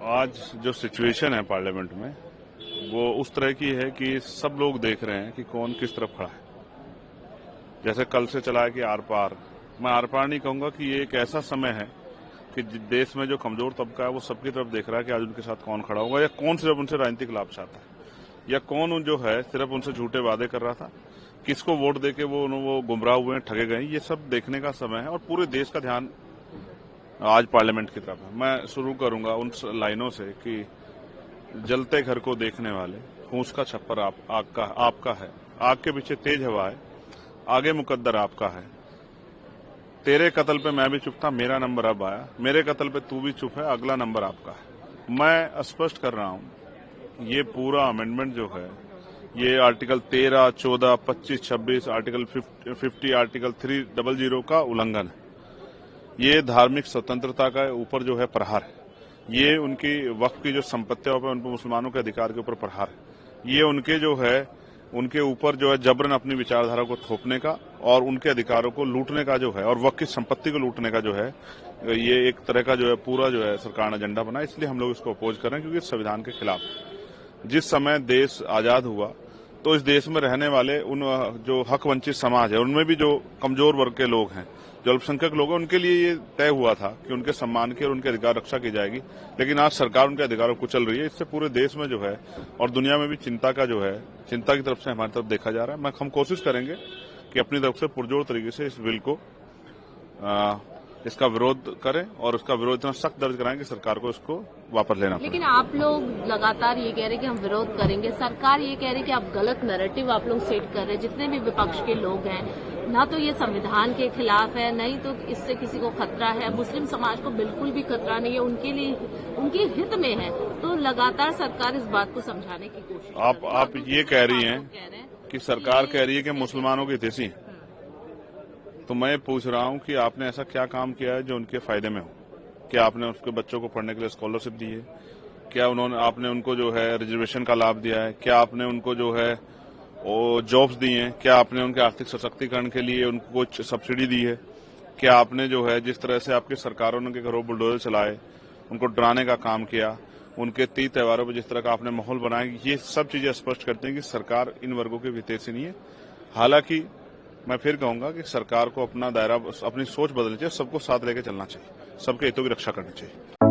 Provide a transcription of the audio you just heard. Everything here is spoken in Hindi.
आज जो सिचुएशन है पार्लियामेंट में वो उस तरह की है कि सब लोग देख रहे हैं कि कौन किस तरफ खड़ा है। जैसे कल से चला है कि आर पार, मैं आर पार नहीं कहूंगा कि ये एक ऐसा समय है कि देश में जो कमजोर तबका है वो सबकी तरफ देख रहा है कि आज उनके साथ कौन खड़ा होगा, या कौन सिर्फ उनसे राजनीतिक लाभ चाहता है, या कौन जो है सिर्फ उनसे झूठे वादे कर रहा था, किसको वोट देके वो गुमराह हुए हैं, ठगे गए। ये सब देखने का समय है और पूरे देश का ध्यान आज पार्लियामेंट की तरफ है। मैं शुरू करूंगा उन लाइनों से कि जलते घर को देखने वाले, फूस का छप्पर आपका है, आग के पीछे तेज हवा है, आगे मुकद्दर आपका है। तेरे कत्ल पे मैं भी चुप था, मेरा नंबर अब आया, मेरे कत्ल पे तू भी चुप है, अगला नंबर आपका है। मैं स्पष्ट कर रहा हूं, ये पूरा अमेंडमेंट जो है ये आर्टिकल 13, 14, 25, 26, आर्टिकल 50, आर्टिकल 300 का उल्लंघन है। ये धार्मिक स्वतंत्रता का ऊपर जो है प्रहार है। ये उनकी वक्फ की जो संपत्तियों पर, उन पर मुसलमानों के अधिकार के ऊपर प्रहार है। ये उनके जो है उनके ऊपर जो है जबरन अपनी विचारधारा को थोपने का और उनके अधिकारों को लूटने का जो है, और वक्फ की संपत्ति को लूटने का जो है, ये एक तरह का जो है पूरा जो है सरकार ने एजेंडा बना। इसलिए हम लोग इसको अपोज कर रहे हैं क्योंकि संविधान के खिलाफ है। जिस समय देश आजाद हुआ तो इस देश में रहने वाले उन जो हक वंचित समाज है, उनमें भी जो कमजोर वर्ग के लोग हैं, जो अल्पसंख्यक लोग हैं, उनके लिए ये तय हुआ था कि उनके सम्मान की और उनके अधिकार रक्षा की जाएगी। लेकिन आज सरकार उनके अधिकारों को कुचल रही है। इससे पूरे देश में जो है और दुनिया में भी चिंता की तरफ से हमारी तरफ देखा जा रहा है। हम कोशिश करेंगे कि अपनी तरफ से पुरजोर तरीके से इस बिल को इसका विरोध करें और उसका विरोध इतना सख्त दर्ज कराएं कि सरकार को इसको वापस लेना पड़े। लेकिन आप लोग लगातार ये कह रहे हैं कि हम विरोध करेंगे, सरकार ये कह रही है कि आप गलत नैरेटिव आप लोग सेट कर रहे हैं। जितने भी विपक्ष के लोग हैं, ना तो ये संविधान के खिलाफ है, नहीं तो इससे किसी को खतरा है, मुस्लिम समाज को बिल्कुल भी खतरा नहीं है, उनके लिए उनके हित में है। तो लगातार सरकार इस बात को समझाने की कोशिश आप ये कह रही हैं कि सरकार कह रही है कि मुसलमानों के हितैषी, तो मैं पूछ रहा हूं कि आपने ऐसा क्या काम किया है जो उनके फायदे में हो? क्या आपने उसके बच्चों को पढ़ने के लिए स्कॉलरशिप दी है? क्या आपने उनको जो है रिजर्वेशन का लाभ दिया है? क्या आपने उनको जो है वो जॉब्स दी हैं? क्या आपने उनके आर्थिक सशक्तिकरण के लिए उनको कुछ सब्सिडी दी है? क्या आपने जो है जिस तरह से आपकी सरकारों ने के घरों बुलडोजर चलाए, उनको डराने का काम किया, उनके तीज त्योहारों पर जिस तरह का आपने माहौल बनाया, ये सब चीजें स्पष्ट करती हैं कि सरकार इन वर्गों के हितैषी नहीं है। हालांकि मैं फिर कहूंगा कि सरकार को अपना दायरा, अपनी सोच बदलनी चाहिए, सबको साथ लेकर चलना चाहिए, सबके हितों की रक्षा करनी चाहिए।